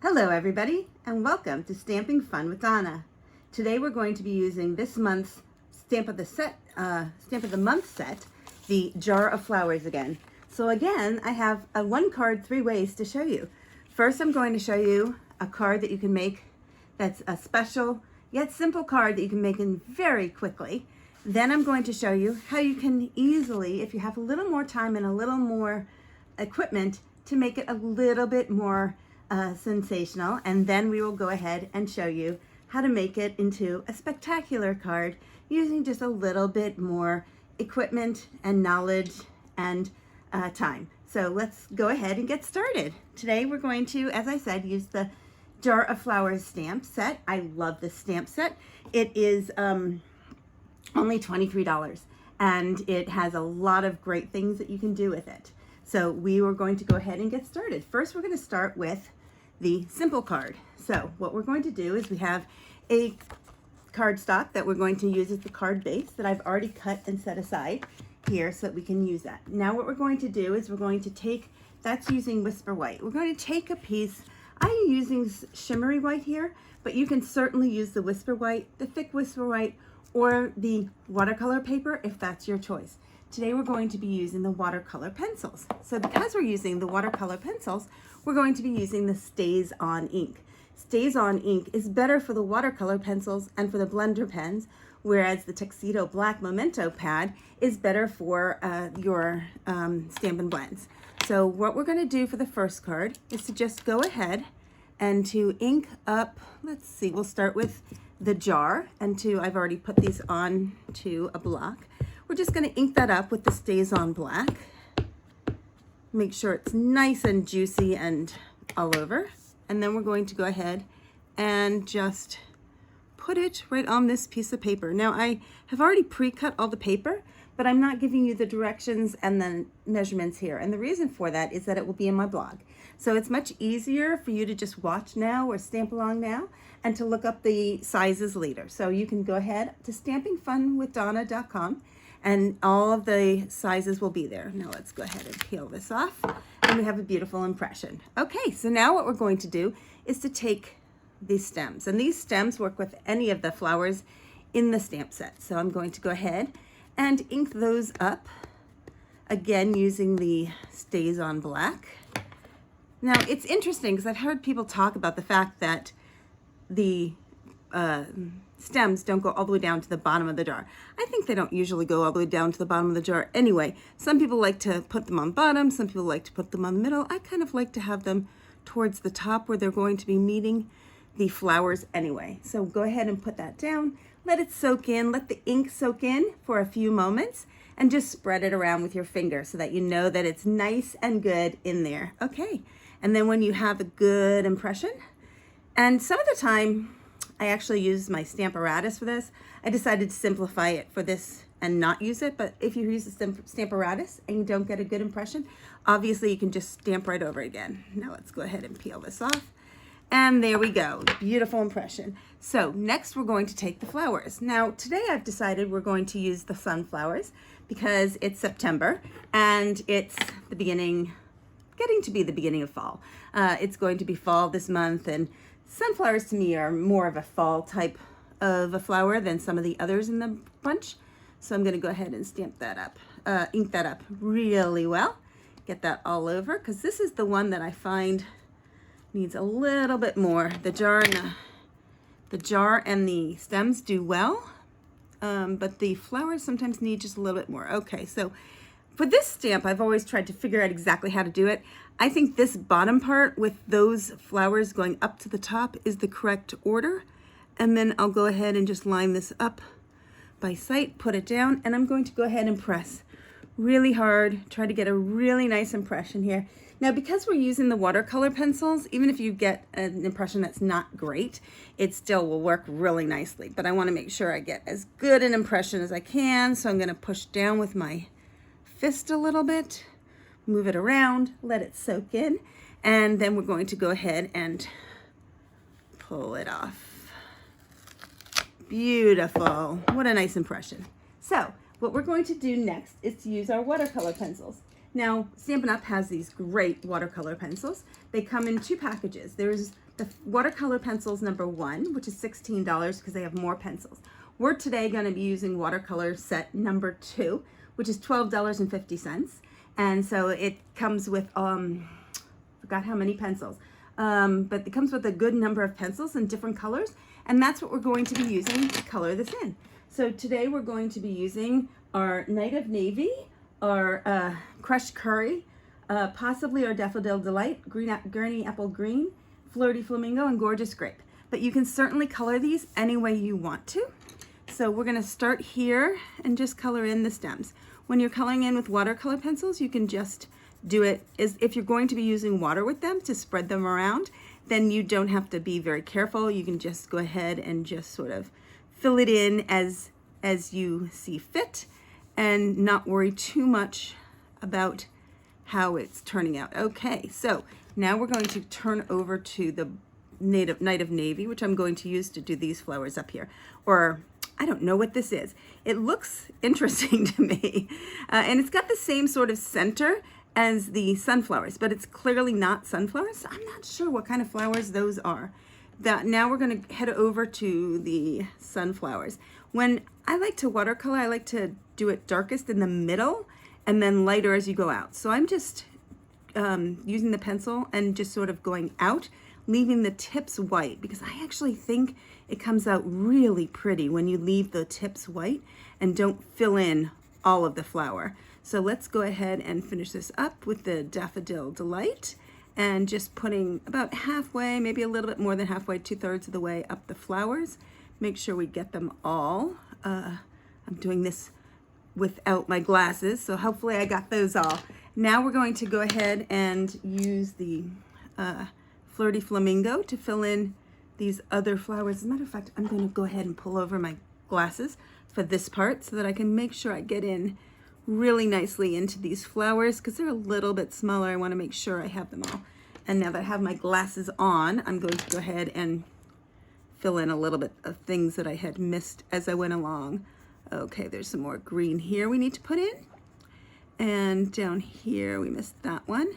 Hello everybody, and welcome to Stamping Fun with Donna. Today we're going to be using this month's Stamp of the Month set, the Jar of Flowers again. So again, I have a one card, 3 ways to show you. First, I'm going to show you a card that you can make that's a special yet simple card that you can make in very quickly. Then I'm going to show you how you can easily, if you have a little more time and a little more equipment, to make it a little bit more sensational, and then we will go ahead and show you how to make it into a spectacular card using just a little bit more equipment and knowledge and time. So let's go ahead and get started. Today we're going to, as I said, use the Jar of Flowers stamp set. I love this stamp set. It is only $23 and it has a lot of great things that you can do with it. So we are going to go ahead and get started. First, we're going to start with the simple card. So what we're going to do is we have a cardstock that we're going to use as the card base that I've already cut and set aside here so that we can use that. Now what we're going to do is we're going to take, that's using Whisper White. We're going to take a piece, I'm using shimmery white here, but you can certainly use the Whisper White, the thick Whisper White, or the watercolor paper if that's your choice. Today we're going to be using the watercolor pencils. So because we're using the watercolor pencils, we're going to be using the Stays On ink. Stays On ink is better for the watercolor pencils and for the blender pens, whereas the Tuxedo Black Memento pad is better for your Stampin' Blends. So what we're going to do for the first card is to just go ahead and to ink up, let's see, we'll start with the jar, and I've already put these on to a block. We're just going to ink that up with the Stays On Black. Make sure it's nice and juicy and all over. And then we're going to go ahead and just put it right on this piece of paper. Now I have already pre-cut all the paper, but I'm not giving you the directions and the measurements here. And the reason for that is that it will be in my blog. So it's much easier for you to just watch now or stamp along now and to look up the sizes later. So you can go ahead to stampingfunwithdonna.com and all of the sizes will be there. Now let's go ahead and peel this off and we have a beautiful impression. Okay, so now what we're going to do is to take these stems, and these stems work with any of the flowers in the stamp set. So I'm going to go ahead and ink those up, again using the Stays On Black. Now it's interesting because I've heard people talk about the fact that the stems don't go all the way down to the bottom of the jar. I think they don't usually go all the way down to the bottom of the jar anyway. Some people like to put them on bottom, some people like to put them on the middle. I kind of like to have them towards the top where they're going to be meeting the flowers anyway. So go ahead and put that down, let it soak in, let the ink soak in for a few moments, and just spread it around with your finger so that you know that it's nice and good in there. Okay, and then when you have a good impression, and some of the time I actually use my Stamparatus for this. I decided to simplify it for this and not use it, but if you use the Stamparatus and you don't get a good impression, obviously you can just stamp right over again. Now let's go ahead and peel this off. And there we go, beautiful impression. So next we're going to take the flowers. Now today I've decided we're going to use the sunflowers because it's September and it's the beginning, getting to be the beginning of fall. It's going to be fall this month, and sunflowers to me are more of a fall type of a flower than some of the others in the bunch. So I'm going to go ahead and stamp that up, ink that up really well. Get that all over because this is the one that I find needs a little bit more. The jar and the stems do well, but the flowers sometimes need just a little bit more. Okay, so for this stamp, I've always tried to figure out exactly how to do it. I think this bottom part with those flowers going up to the top is the correct order. And then I'll go ahead and just line this up by sight, put it down, and I'm going to go ahead and press really hard, try to get a really nice impression here. Now, because we're using the watercolor pencils, even if you get an impression that's not great, it still will work really nicely. But I want to make sure I get as good an impression as I can, so I'm going to push down with my fist a little bit, move it around, let it soak in, and then we're going to go ahead and pull it off. Beautiful. What a nice impression. So what we're going to do next is to use our watercolor pencils. Now, Stampin' Up has these great watercolor pencils. They come in 2 packages. There's the watercolor pencils number 1, which is $16 because they have more pencils. We're today going to be using watercolor set number 2, which is $12.50. And so it comes with, forgot how many pencils, but it comes with a good number of pencils in different colors. And that's what we're going to be using to color this in. So today we're going to be using our Night of Navy, our Crushed Curry, possibly our Daffodil Delight, Gurney Apple Green, Flirty Flamingo, and Gorgeous Grape. But you can certainly color these any way you want to. So we're going to start here and just color in the stems. When you're coloring in with watercolor pencils, you can just do it as if you're going to be using water with them to spread them around, then you don't have to be very careful. You can just go ahead and just sort of fill it in as you see fit and not worry too much about how it's turning out. Okay, so now we're going to turn over to the Night of Navy, which I'm going to use to do these flowers up here. Or I don't know what this is. It looks interesting to me. And it's got the same sort of center as the sunflowers, but it's clearly not sunflowers. So I'm not sure what kind of flowers those are. Now we're going to head over to the sunflowers. When I like to watercolor, I like to do it darkest in the middle and then lighter as you go out. So I'm just using the pencil and just sort of going out, leaving the tips white, because I actually think it comes out really pretty when you leave the tips white and don't fill in all of the flower. So let's go ahead and finish this up with the Daffodil Delight and just putting about halfway, maybe a little bit more than halfway, 2/3 of the way up the flowers. Make sure we get them all. I'm doing this without my glasses, so hopefully I got those all. Now we're going to go ahead and use the Flirty Flamingo to fill in these other flowers. As a matter of fact, I'm going to go ahead and pull over my glasses for this part so that I can make sure I get in really nicely into these flowers because they're a little bit smaller. I want to make sure I have them all. And now that I have my glasses on, I'm going to go ahead and fill in a little bit of things that I had missed as I went along. Okay, there's some more green here we need to put in. And down here, we missed that one.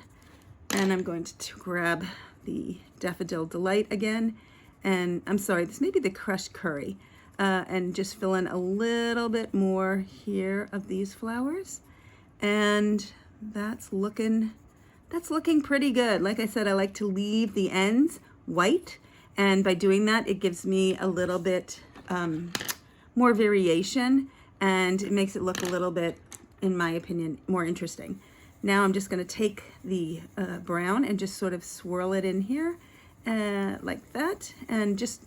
And I'm going to grab the Daffodil Delight again. And I'm sorry, this may be the Crushed Curry. And just fill in a little bit more here of these flowers. And that's looking pretty good. Like I said, I like to leave the ends white. And by doing that, it gives me a little bit more variation. And it makes it look a little bit, in my opinion, more interesting. Now I'm just going to take the brown and just sort of swirl it in here like that. And just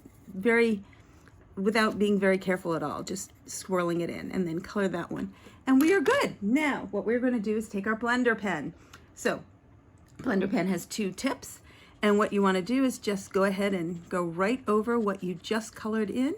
without being very careful at all, just swirling it in and then color that one. And we are good. Now, what we're going to do is take our blender pen. So, blender pen has 2 tips. And what you want to do is just go ahead and go right over what you just colored in.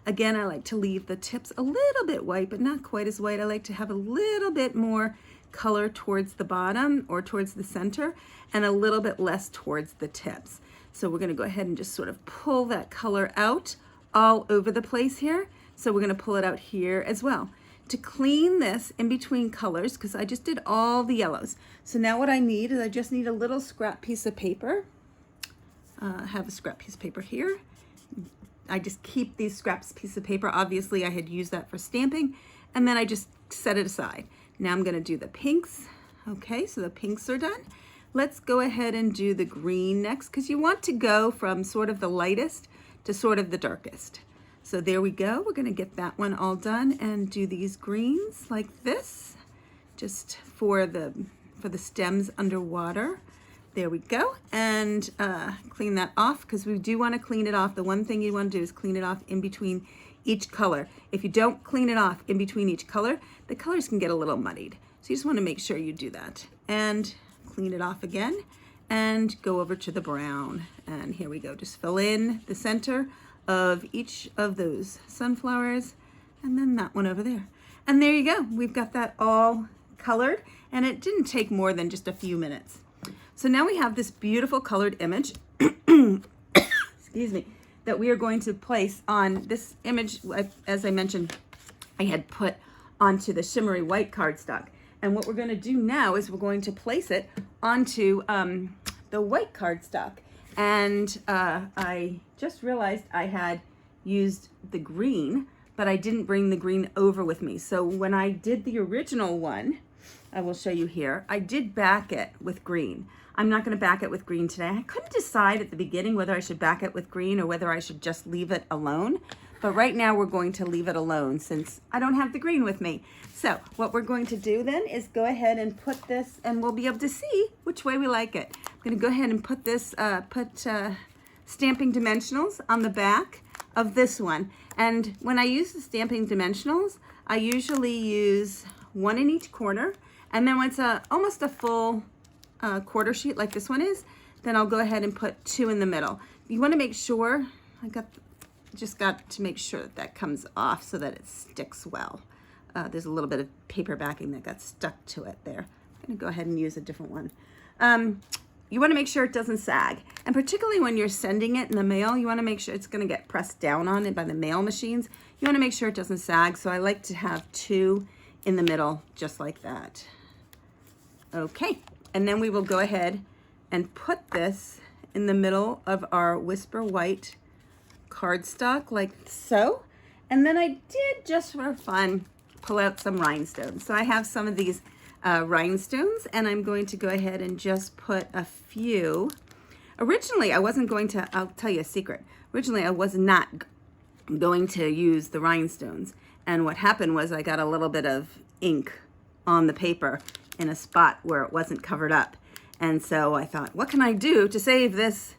Again, I like to leave the tips a little bit white, but not quite as white. I like to have a little bit more color towards the bottom or towards the center and a little bit less towards the tips. So we're going to go ahead and just sort of pull that color out all over the place here. So we're going to pull it out here as well. To clean this in between colors, because I just did all the yellows. So now what I need is I just need a little scrap piece of paper. I have a scrap piece of paper here. I just keep these scraps piece of paper. Obviously I had used that for stamping and then I just set it aside. Now I'm going to do the pinks. Okay, so the pinks are done. Let's go ahead and do the green next because you want to go from sort of the lightest to sort of the darkest. So there we go. We're going to get that one all done and do these greens like this, just for the stems underwater. There we go. And clean that off because we do want to clean it off. The one thing you want to do is clean it off in between each color. If you don't clean it off in between each color, the colors can get a little muddied. So you just want to make sure you do that. And clean it off again and go over to the brown. And here we go. Just fill in the center of each of those sunflowers and then that one over there. And there you go. We've got that all colored and it didn't take more than just a few minutes. So now we have this beautiful colored image, excuse me, that we are going to place on this image. As I mentioned, I had put onto the shimmery white cardstock. And what we're going to do now is we're going to place it onto the white cardstock. And I just realized I had used the green, but I didn't bring the green over with me. So when I did the original one, I will show you here, I did back it with green. I'm not going to back it with green today. I couldn't decide at the beginning whether I should back it with green or whether I should just leave it alone. But right now we're going to leave it alone since I don't have the green with me. So what we're going to do then is go ahead and put this, and we'll be able to see which way we like it. I'm going to go ahead and put this, Stamping Dimensionals on the back of this one. And when I use the Stamping Dimensionals, I usually use one in each corner. And then when it's almost a full quarter sheet like this one is, then I'll go ahead and put two in the middle. You want to make sure, just got to make sure that that comes off so that it sticks well. There's a little bit of paper backing that got stuck to it there. I'm going to go ahead and use a different one. You want to make sure it doesn't sag. And particularly when you're sending it in the mail, you want to make sure it's going to get pressed down on it by the mail machines. You want to make sure it doesn't sag. So I like to have two in the middle, just like that. Okay, and then we will go ahead and put this in the middle of our Whisper White cardstock like so. And then I did, just for fun, pull out some rhinestones. So I have some of these rhinestones, and I'm going to go ahead and just put a few. Originally, I wasn't going to, I'll tell you a secret. Originally, I was not going to use the rhinestones. And what happened was I got a little bit of ink on the paper in a spot where it wasn't covered up. And so I thought, what can I do to save this?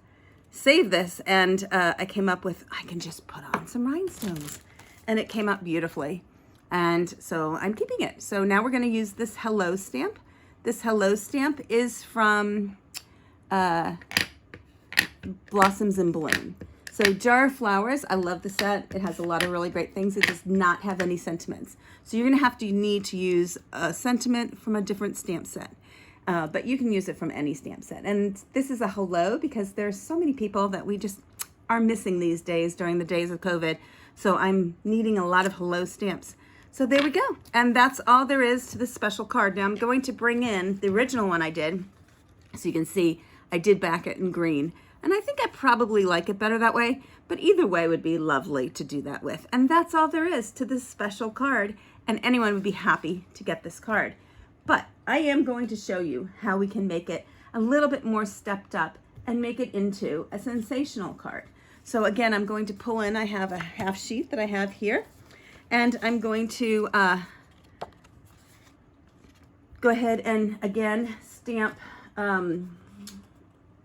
And I came up with, I can just put on some rhinestones. And it came out beautifully. And so I'm keeping it. So now we're going to use this Hello stamp. This Hello stamp is from Blossoms in Bloom. So Jar of Flowers, I love the set. It has a lot of really great things. It does not have any sentiments. So you're going to need to use a sentiment from a different stamp set. But you can use it from any stamp set. And this is a hello because there's so many people that we just are missing these days during the days of COVID. So I'm needing a lot of hello stamps. So there we go. And that's all there is to this special card. Now I'm going to bring in the original one I did. So you can see I did back it in green. And I think I probably like it better that way. But either way would be lovely to do that with. And that's all there is to this special card. And anyone would be happy to get this card. But I am going to show you how we can make it a little bit more stepped up and make it into a sensational card. So again, I'm going to pull in, I have a half sheet that I have here, and I'm going to go ahead and again stamp, let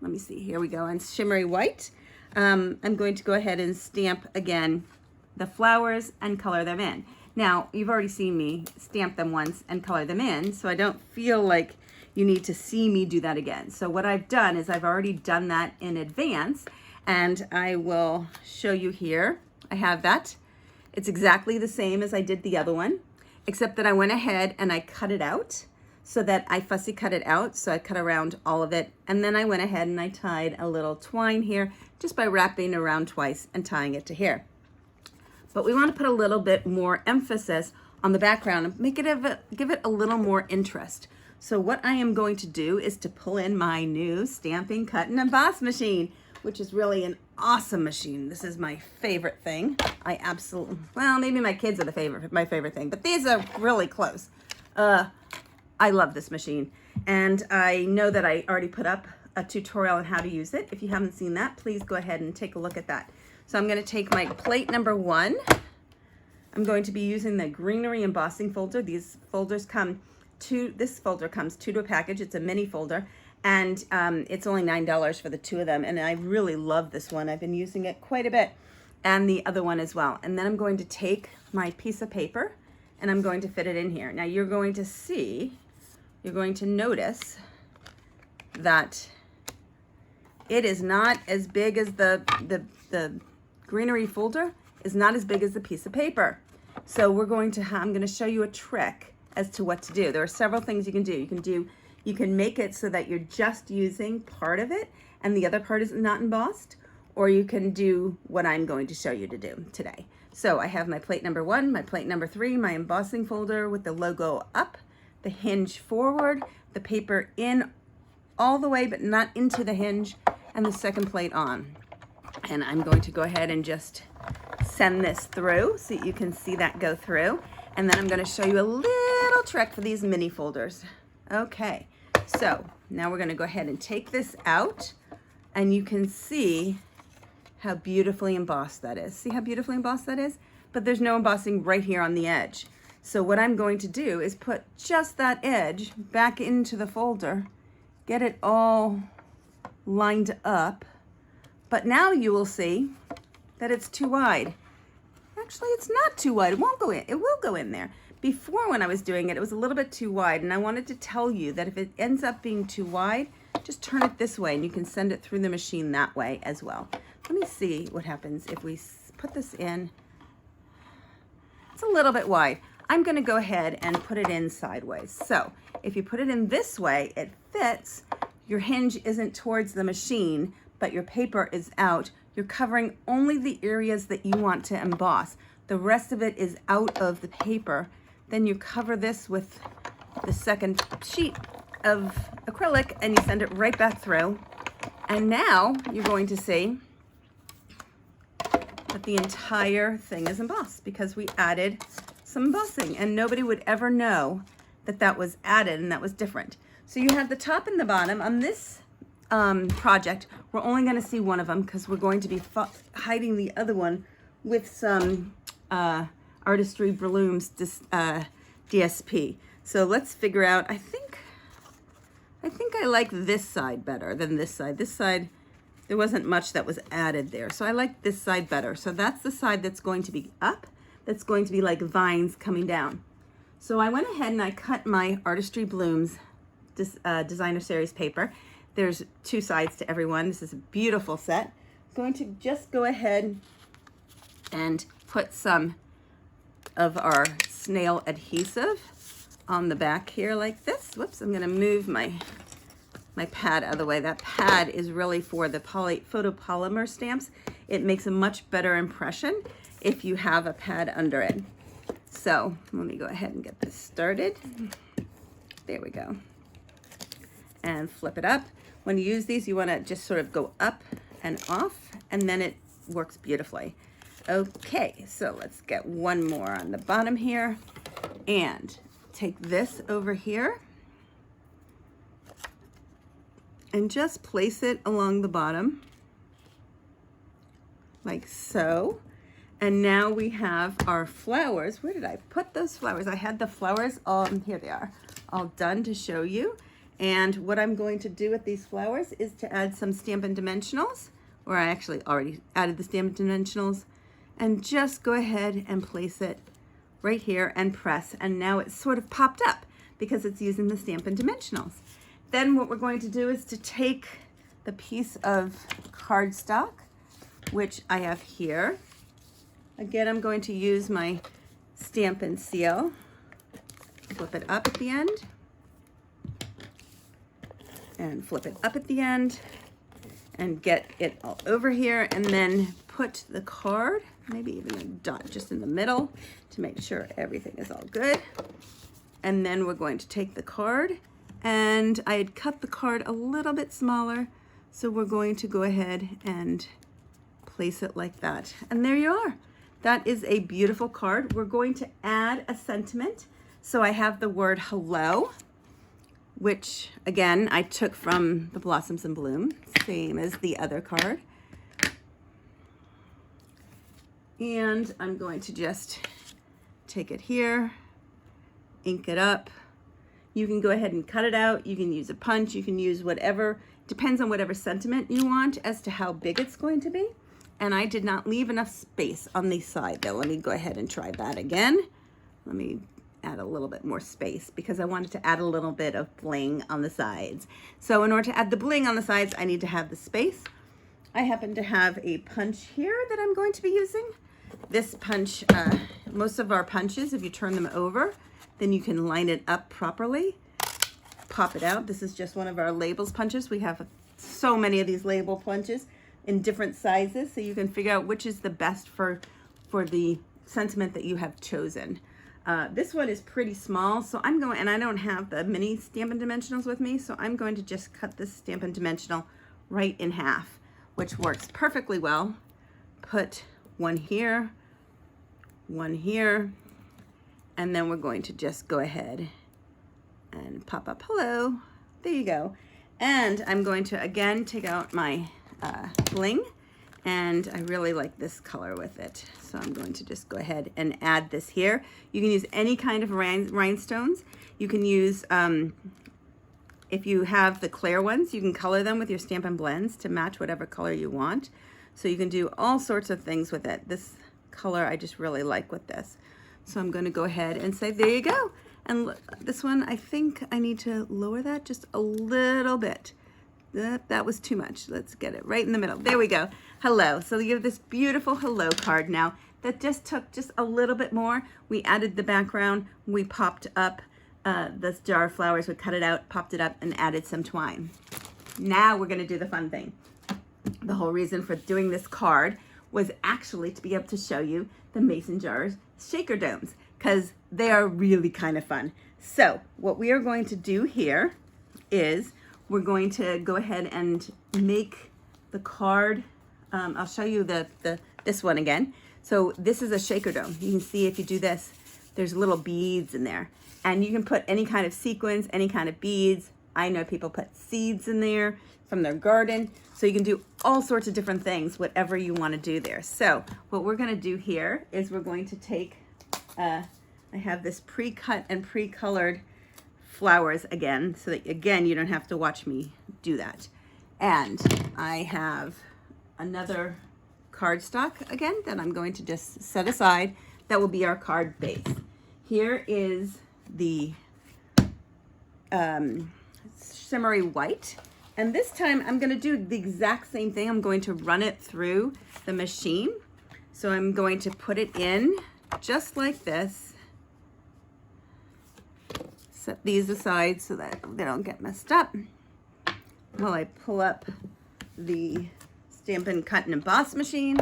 me see, here we go, on Shimmery White. I'm going to go ahead and stamp again the flowers and color them in. Now, you've already seen me stamp them once and color them in, so I don't feel like you need to see me do that again. So what I've done is I've already done that in advance, and I will show you here. I have that. It's exactly the same as I did the other one, except that I went ahead and I cut it out so that I fussy cut it out. So I cut around all of it, and then I went ahead and I tied a little twine here just by wrapping around twice and tying it to here. But we want to put a little bit more emphasis on the background and make it give it a little more interest. So what I am going to do is to pull in my new Stampin' Cut and Emboss machine, which is really an awesome machine. This is my favorite thing. I absolutely, well, maybe my kids are my favorite thing, but these are really close. I love this machine. And I know that I already put up a tutorial on how to use it. If you haven't seen that, please go ahead and take a look at that. So I'm going to take my plate number 1. I'm going to be using the Greenery embossing folder. These folders come this folder comes 2 to a package. It's a mini folder, and it's only $9 for the 2 of them. And I really love this one. I've been using it quite a bit, and the other one as well. And then I'm going to take my piece of paper and I'm going to fit it in here. Now you're going to notice that it is not as big as the Greenery folder is not as big as the piece of paper. So I'm going to show you a trick as to what to do. There are several things you can do. You can make it so that you're just using part of it and the other part is not embossed, or you can do what I'm going to show you to do today. So I have my plate number 1, my plate number 3, my embossing folder with the logo up, the hinge forward, the paper in all the way but not into the hinge, and the second plate on. And I'm going to go ahead and just send this through so you can see that go through. And then I'm going to show you a little trick for these mini folders. Okay, so now we're going to go ahead and take this out, and you can see how beautifully embossed that is. See how beautifully embossed that is? But there's no embossing right here on the edge. So what I'm going to do is put just that edge back into the folder, get it all lined up. But now you will see that it's too wide. Actually, it's not too wide. It won't go in. It will go in there. Before, when I was doing it, it was a little bit too wide, and I wanted to tell you that if it ends up being too wide, just turn it this way, and you can send it through the machine that way as well. Let me see what happens if we put this in. It's a little bit wide. I'm going to go ahead and put it in sideways. So if you put it in this way, it fits. Your hinge isn't towards the machine, but your paper is out. You're covering only the areas that you want to emboss. The rest of it is out of the paper. Then you cover this with the second sheet of acrylic and you send it right back through. And now you're going to see that the entire thing is embossed because we added some embossing, and nobody would ever know that that was added and that was different. So you have the top and the bottom. On this project, we're only going to see one of them because we're going to be hiding the other one with some Artistry Blooms DSP. So let's figure out, I think I like this side better than this side. This side, there wasn't much that was added there. So I like this side better. So that's the side that's going to be up. That's going to be like vines coming down. So I went ahead and I cut my Artistry Blooms designer series paper. There's 2 sides to every one. This is a beautiful set. I'm going to just go ahead and put some of our snail adhesive on the back here like this. Whoops, I'm going to move my pad out of the way. That pad is really for the photopolymer stamps. It makes a much better impression if you have a pad under it. So let me go ahead and get this started. There we go. And flip it up. When you use these, you want to just sort of go up and off, and then it works beautifully. Okay, so let's get one more on the bottom here and take this over here and just place it along the bottom like so. And now we have our flowers. Where did I put those flowers? I had the flowers all, here they are, all done to show you. And what I'm going to do with these flowers is to add some Stampin' Dimensionals, or I actually already added the Stampin' Dimensionals, and just go ahead and place it right here and press. And now it's sort of popped up because it's using the Stampin' Dimensionals. Then what we're going to do is to take the piece of cardstock, which I have here. Again, I'm going to use my Stampin' Seal, flip it up at the end, and flip it up at the end, and get it all over here, and then put the card, maybe even a dot just in the middle to make sure everything is all good. And then we're going to take the card, and I had cut the card a little bit smaller, so we're going to go ahead and place it like that. And there you are. That is a beautiful card. We're going to add a sentiment. So I have the word hello, which again, I took from the Blossoms and Bloom, same as the other card. And I'm going to just take it here, ink it up. You can go ahead and cut it out. You can use a punch. You can use whatever, depends on whatever sentiment you want as to how big it's going to be. And I did not leave enough space on the side though. Let me go ahead and try that again. Let me add a little bit more space because I wanted to add a little bit of bling on the sides. So in order to add the bling on the sides, I need to have the space. I happen to have a punch here that I'm going to be using. This punch, most of our punches, if you turn them over, then you can line it up properly, pop it out. This is just one of our labels punches. We have so many of these label punches in different sizes, so you can figure out which is the best for the sentiment that you have chosen. This one is pretty small, so I'm going, and I don't have the mini Stampin' Dimensionals with me, so I'm going to just cut this Stampin' Dimensional right in half, which works perfectly well. Put one here, and then we're going to just go ahead and pop up hello. There you go. And I'm going to again take out my bling, and I really like this color with it. So I'm going to just go ahead and add this here. You can use any kind of rhinestones. You can use, if you have the clear ones, you can color them with your Stampin' Blends to match whatever color you want. So you can do all sorts of things with it. This color I just really like with this. So I'm going to go ahead and say, there you go. And look, this one, I think I need to lower that just a little bit. That was too much. Let's get it right in the middle. There we go. Hello. So you have this beautiful hello card now that just took just a little bit more. We added the background. We popped up this jar of flowers. We cut it out, popped it up, and added some twine. Now we're going to do the fun thing. The whole reason for doing this card was actually to be able to show you the mason jars shaker domes, because they are really kind of fun. So what we are going to do here is we're going to go ahead and make the card. I'll show you this one again. So this is a shaker dome. You can see if you do this, there's little beads in there, and you can put any kind of sequins, any kind of beads. I know people put seeds in there from their garden. So you can do all sorts of different things, whatever you want to do there. So what we're going to do here is we're going to take, I have this pre-cut and pre-colored flowers again, so that again, you don't have to watch me do that. And I have another cardstock again that I'm going to just set aside. That will be our card base. Here is the shimmery white. And this time I'm going to do the exact same thing. I'm going to run it through the machine. So I'm going to put it in just like this. Set these aside so that they don't get messed up while I pull up the Stampin' Cut and Emboss machine.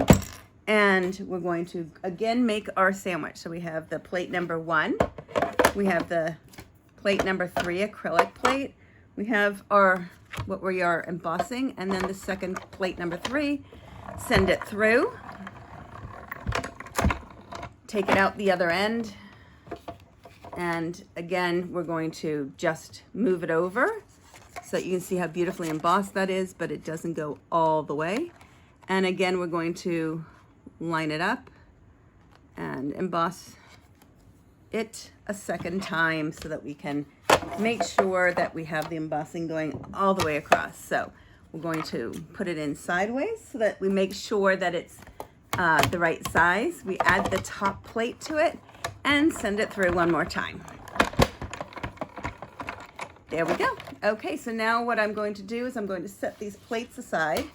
And we're going to again make our sandwich. So we have the plate number 1. We have the plate number 3 acrylic plate. We have our what we are embossing, and then the second plate number 3. Send it through. Take it out the other end. And again, we're going to just move it over so that you can see how beautifully embossed that is, but it doesn't go all the way. And again, we're going to line it up and emboss it a second time so that we can make sure that we have the embossing going all the way across. So we're going to put it in sideways so that we make sure that it's the right size. We add the top plate to it and send it through one more time. There we go. Okay, so now what I'm going to do is I'm going to set these plates aside.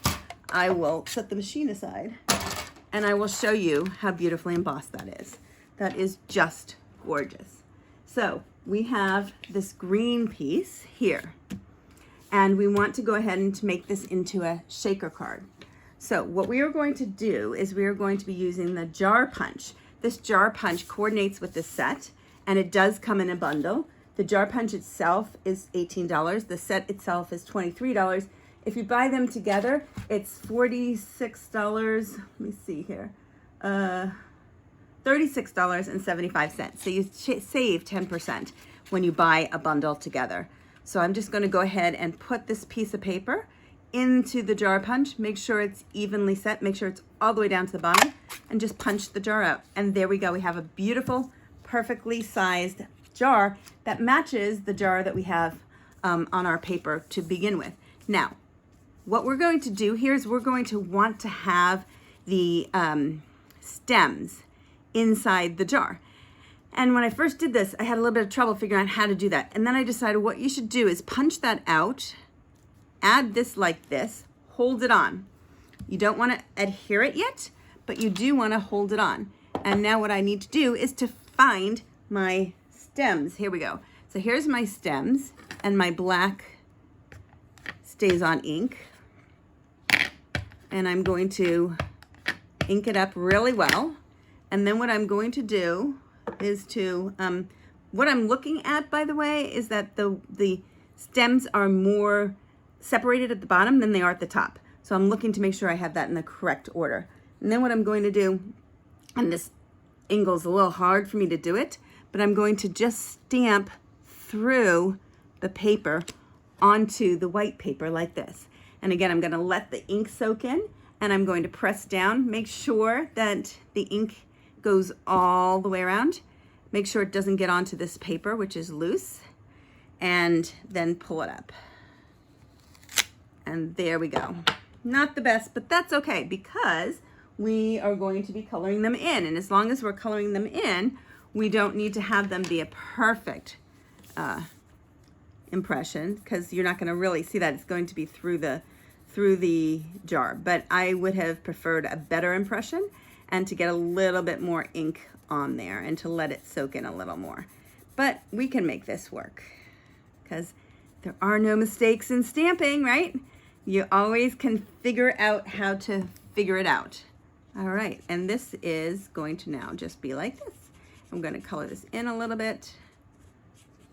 I will set the machine aside, and I will show you how beautifully embossed that is. That is just gorgeous. So we have this green piece here, and we want to go ahead and make this into a shaker card. So what we are going to do is we are going to be using the jar punch. This jar punch coordinates with the set, and it does come in a bundle. The jar punch itself is $18. The set itself is $23. If you buy them together, it's $46. Let me see here. $36.75. So you save 10% when you buy a bundle together. So I'm just going to go ahead and put this piece of paper into the jar punch. Make sure it's evenly set. Make sure it's all the way down to the bottom, and just punch the jar out. And there we go. We have a beautiful, perfectly sized jar that matches the jar that we have on our paper to begin with. Now, what we're going to do here is we're going to want to have the stems inside the jar. And when I first did this, I had a little bit of trouble figuring out how to do that. And then I decided what you should do is punch that out, add this like this, hold it on. You don't want to adhere it yet, but you do want to hold it on. And now what I need to do is to find my stems. Here we go. So here's my stems, and my black stays on ink. And I'm going to ink it up really well. And then what I'm going to do is to, what I'm looking at, by the way, is that the stems are more separated at the bottom than they are at the top. So I'm looking to make sure I have that in the correct order. And then what I'm going to do, and this angle's a little hard for me to do it, but I'm going to just stamp through the paper onto the white paper like this. And again, I'm going to let the ink soak in, and I'm going to press down, make sure that the ink goes all the way around. Make sure it doesn't get onto this paper, which is loose, and then pull it up. And there we go. Not the best, but that's okay because we are going to be coloring them in. And as long as we're coloring them in, we don't need to have them be a perfect impression, because you're not going to really see that. It's going to be through the jar. But I would have preferred a better impression and to get a little bit more ink on there and to let it soak in a little more. But we can make this work because there are no mistakes in stamping, right? You always can figure out how to figure it out. All right, and this is going to now just be like this. I'm going to color this in a little bit.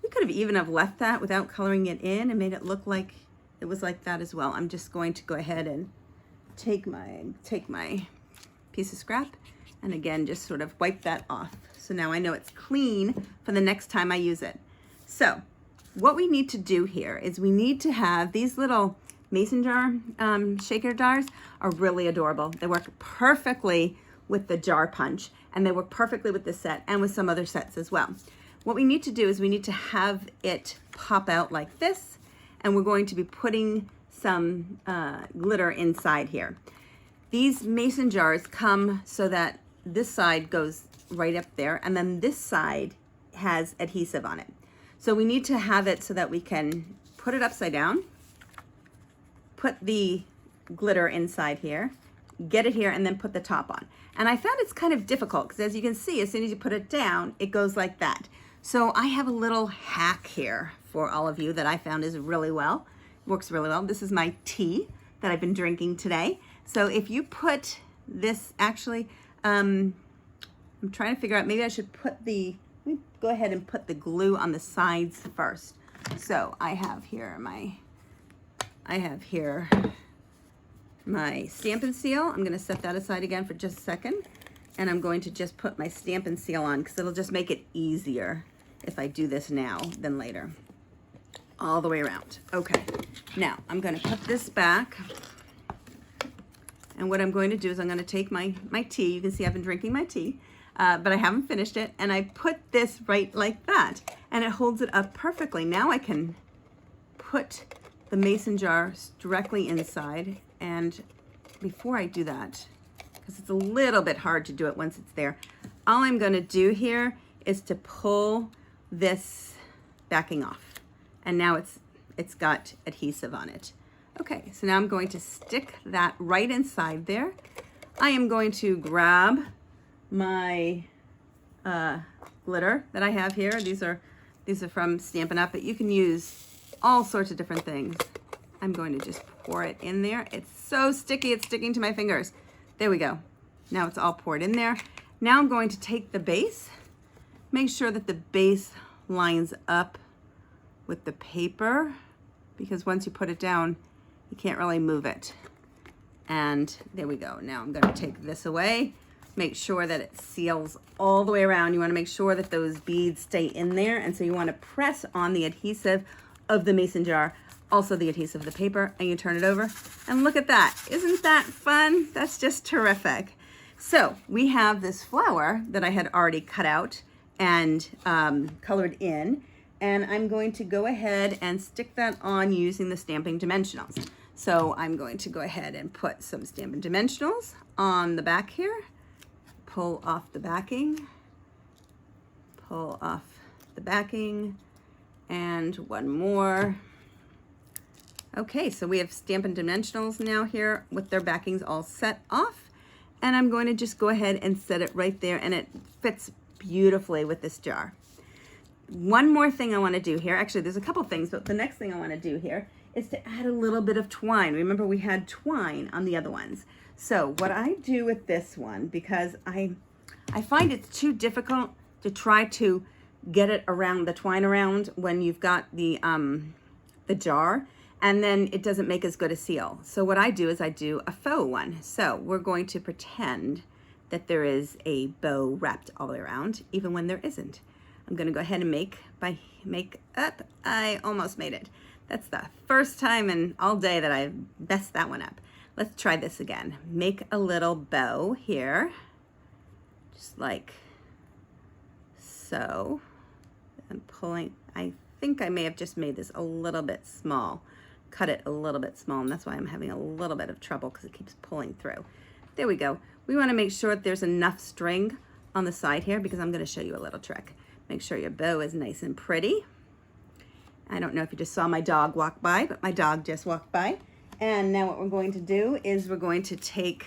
We could have even have left that without coloring it in and made it look like it was like that as well. I'm just going to go ahead and take my piece of scrap and again just sort of wipe that off. So now I know it's clean for the next time I use it. So what we need to do here is we need to have these little mason jar shaker jars are really adorable. They work perfectly with the jar punch, and they work perfectly with this set and with some other sets as well. What we need to do is we need to have it pop out like this, and we're going to be putting some glitter inside here. These mason jars come so that this side goes right up there, and then this side has adhesive on it. So we need to have it so that we can put it upside down, put the glitter inside here, get it here, and then put the top on. And I found it's kind of difficult because as you can see, as soon as you put it down, it goes like that. So I have a little hack here for all of you that I found is works really well. This is my tea that I've been drinking today. So if you put this, actually, I'm trying to figure out, maybe I should let me go ahead and put the glue on the sides first. So I have here my Stampin Seal. I'm going to set that aside again for just a second. And I'm going to just put my Stampin Seal on because it'll just make it easier if I do this now than later. All the way around. Okay. Now I'm going to put this back. And what I'm going to do is I'm going to take my tea. You can see I've been drinking my tea, but I haven't finished it. And I put this right like that. And it holds it up perfectly. Now I can put the mason jar directly inside. And before I do that, because it's a little bit hard to do it once it's there, all I'm going to do here is to pull this backing off. And now it's got adhesive on it. Okay, so now I'm going to stick that right inside there. I am going to grab my glitter that I have here. These are from Stampin' Up, but you can use all sorts of different things. I'm going to just pour it in there. It's so sticky, it's sticking to my fingers. There we go. Now it's all poured in there. Now I'm going to take the base, make sure that the base lines up with the paper, because once you put it down, you can't really move it. And there we go. Now I'm going to take this away, make sure that it seals all the way around. You want to make sure that those beads stay in there, and so you want to press on the adhesive of the mason jar, also the adhesive of the paper, and you turn it over, and look at that. Isn't that fun? That's just terrific. So we have this flower that I had already cut out and colored in, and I'm going to go ahead and stick that on using the Stampin' Dimensionals. So I'm going to go ahead and put some Stampin' Dimensionals on the back here, pull off the backing, pull off the backing, and one more. Okay, so we have Stampin' Dimensionals now here with their backings all set off. And I'm going to just go ahead and set it right there, and it fits beautifully with this jar. One more thing I want to do here, actually there's a couple things, but the next thing I want to do here is to add a little bit of twine. Remember we had twine on the other ones. So what I do with this one, because I find it's too difficult to try to get it around, the twine around when you've got the jar. and then it doesn't make as good a seal. So what I do is I do a faux one. So we're going to pretend that there is a bow wrapped all the way around, even when there isn't. I'm gonna go ahead and make up. I almost made it. That's the first time in all day that I messed that one up. Let's try this again. Make a little bow here, just like so. I'm pulling, I think I may have just made this a little bit small, cut it a little bit small, and that's why I'm having a little bit of trouble because it keeps pulling through. There we go. We want to make sure that there's enough string on the side here because I'm going to show you a little trick. Make sure your bow is nice and pretty. I don't know if you just saw my dog walk by, but my dog just walked by. And now what we're going to do is we're going to take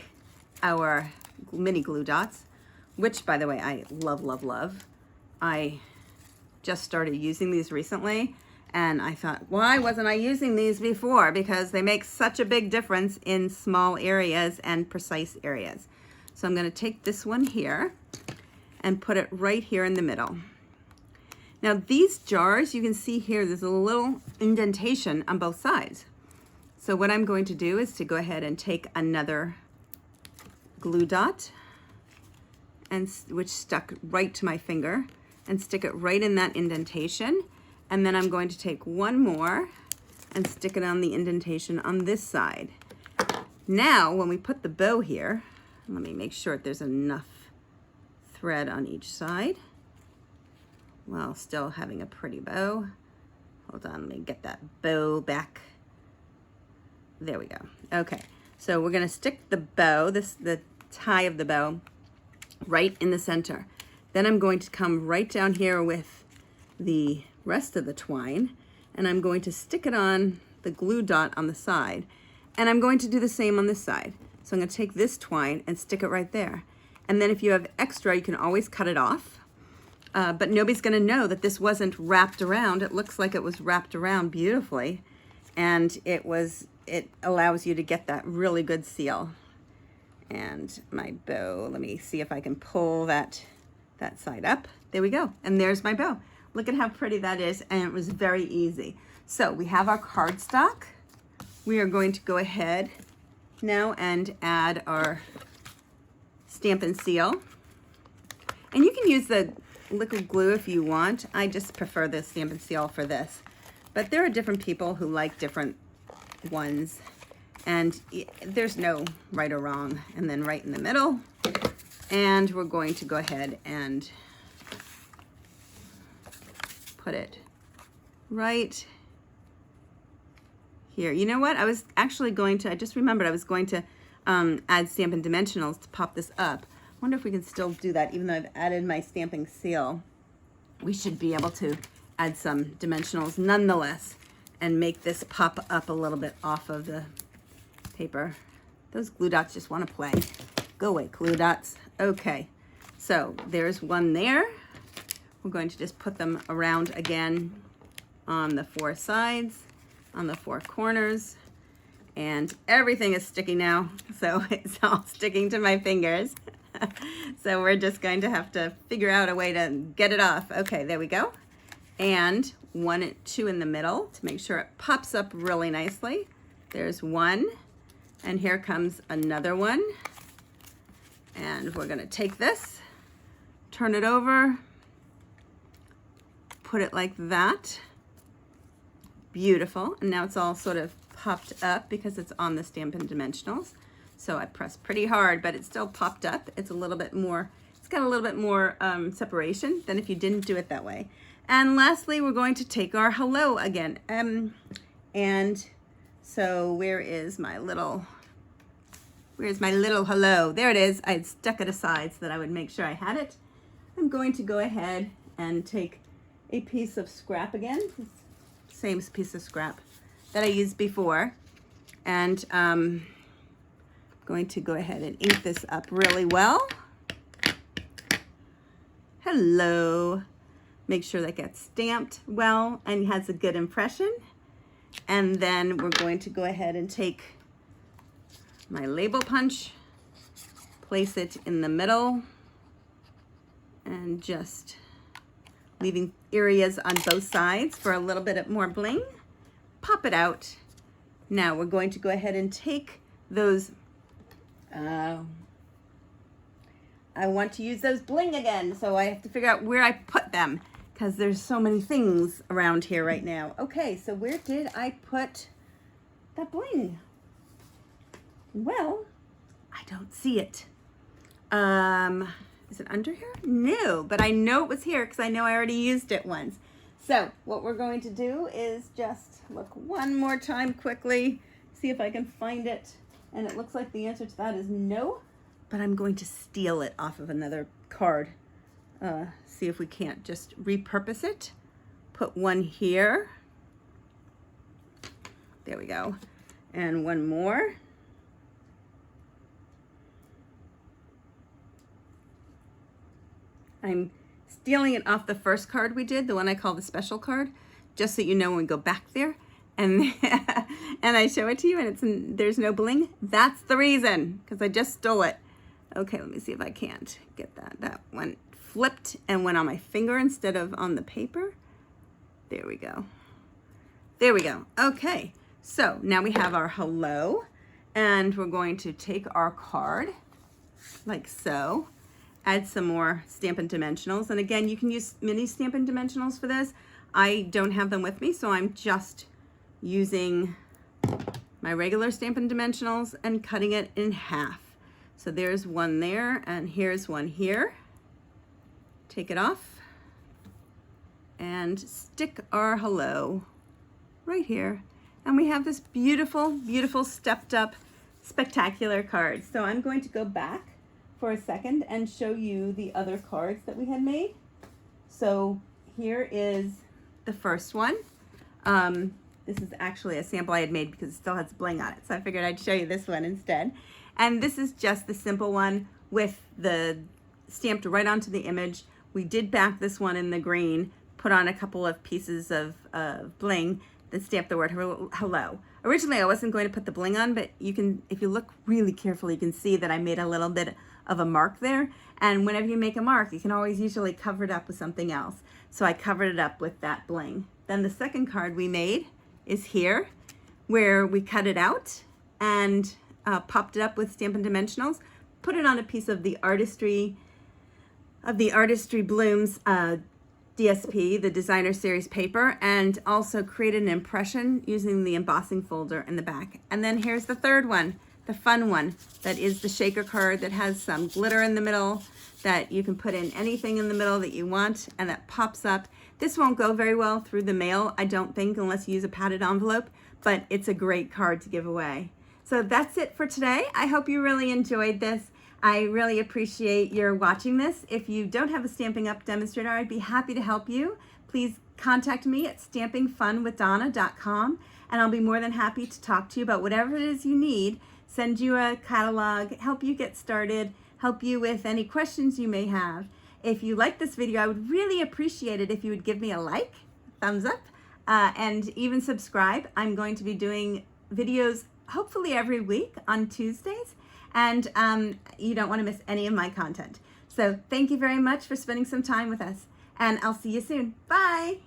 our mini glue dots, which by the way, I love, love, love. I just started using these recently, and I thought, why wasn't I using these before? Because they make such a big difference in small areas and precise areas. So I'm going to take this one here and put it right here in the middle. Now these jars, you can see here, there's a little indentation on both sides. So what I'm going to do is to go ahead and take another glue dot, and which stuck right to my finger, and stick it right in that indentation. And then I'm going to take one more and stick it on the indentation on this side. Now, when we put the bow here, let me make sure that there's enough thread on each side while still having a pretty bow. Hold on, let me get that bow back. There we go. Okay, so we're gonna stick the bow, the tie of the bow, right in the center. Then I'm going to come right down here with the rest of the twine, and I'm going to stick it on the glue dot on the side, and I'm going to do the same on this side. So I'm going to take this twine and stick it right there. And then if you have extra, you can always cut it off, but nobody's going to know that this wasn't wrapped around. It looks like it was wrapped around beautifully, and it allows you to get that really good seal. And my bow, let me see if I can pull that side up. There we go. And there's my bow. Look at how pretty that is, and it was very easy. So we have our cardstock. We are going to go ahead now and add our Stampin' Seal. And you can use the liquid glue if you want. I just prefer the Stampin' Seal for this. But there are different people who like different ones, and there's no right or wrong. And then right in the middle, and we're going to go ahead and put it right here. You know what? I was actually going to, I just remembered I was going to add Stampin' Dimensionals to pop this up. I wonder if we can still do that even though I've added my Stampin' Seal. We should be able to add some dimensionals nonetheless and make this pop up a little bit off of the paper. Those glue dots just want to play. Go away, glue dots. Okay, so there's one there. We're going to just put them around again on the four sides, on the four corners, and everything is sticky now, so it's all sticking to my fingers. So we're just going to have to figure out a way to get it off. Okay, there we go. And two in the middle to make sure it pops up really nicely. There's one, and here comes another one. And we're gonna take this, turn it over, put it like that. Beautiful. And now it's all sort of popped up because it's on the Stampin' Dimensionals. So I pressed pretty hard, but it still popped up. It's a little bit more, it's got a little bit more separation than if you didn't do it that way. And lastly, we're going to take our hello again. And so where's my little hello? There it is. I had stuck it aside so that I would make sure I had it. I'm going to go ahead and take a piece of scrap again, same piece of scrap that I used before, and going to go ahead and ink this up really well. Hello. Make sure that gets stamped well and has a good impression. And then we're going to go ahead and take my label punch, place it in the middle, and just leaving areas on both sides for a little bit more bling. Pop it out, Now we're going to go ahead and take those, I want to use those bling again, so I have to figure out where I put them because there's so many things around here right now. Okay, so where did I put that bling? Well, I don't see it. Is it under here? No, but I know it was here because I know I already used it once. So what we're going to do is just look one more time quickly, see if I can find it. And it looks like the answer to that is no, but I'm going to steal it off of another card. See if we can't just repurpose it. Put one here. There we go. And one more. I'm stealing it off the first card we did, the one I call the special card, just so you know when we go back there and and I show it to you and there's no bling. That's the reason, because I just stole it. Okay, let me see if I can't get that one flipped and went on my finger instead of on the paper. There we go. There we go. Okay, so now we have our hello, and we're going to take our card like so. Add some more Stampin' Dimensionals. And again, you can use mini Stampin' Dimensionals for this. I don't have them with me, so I'm just using my regular Stampin' Dimensionals and cutting it in half. So there's one there, and here's one here. Take it off and stick our hello right here. And we have this beautiful, beautiful stepped up, spectacular card. So I'm going to go back for a second and show you the other cards that we had made. So here is the first one. This is actually a sample I had made because it still has bling on it, so I figured I'd show you this one instead. And this is just the simple one with the stamped right onto the image. We did back this one in the green, put on a couple of pieces of bling that stamped the word hello. Originally I wasn't going to put the bling on, but you can, if you look really carefully, you can see that I made a little bit of a mark there. And whenever you make a mark, you can always usually cover it up with something else. So I covered it up with that bling. Then the second card we made is here, where we cut it out and popped it up with Stampin' Dimensionals, put it on a piece of the Artistry Blooms DSP, the Designer Series paper, and also created an impression using the embossing folder in the back. And then here's the third one, the fun one, that is the shaker card that has some glitter in the middle that you can put in anything in the middle that you want, and that pops up. This won't go very well through the mail, I don't think, unless you use a padded envelope, but it's a great card to give away. So that's it for today. I hope you really enjoyed this. I really appreciate your watching this. If you don't have a Stampin' Up demonstrator, I'd be happy to help you. Please contact me at stampingfunwithdonna.com, and I'll be more than happy to talk to you about whatever it is you need, send you a catalog, help you get started, help you with any questions you may have. If you like this video, I would really appreciate it if you would give me a like, thumbs up, and even subscribe. I'm going to be doing videos hopefully every week on Tuesdays, and you don't want to miss any of my content. So thank you very much for spending some time with us, and I'll see you soon. Bye!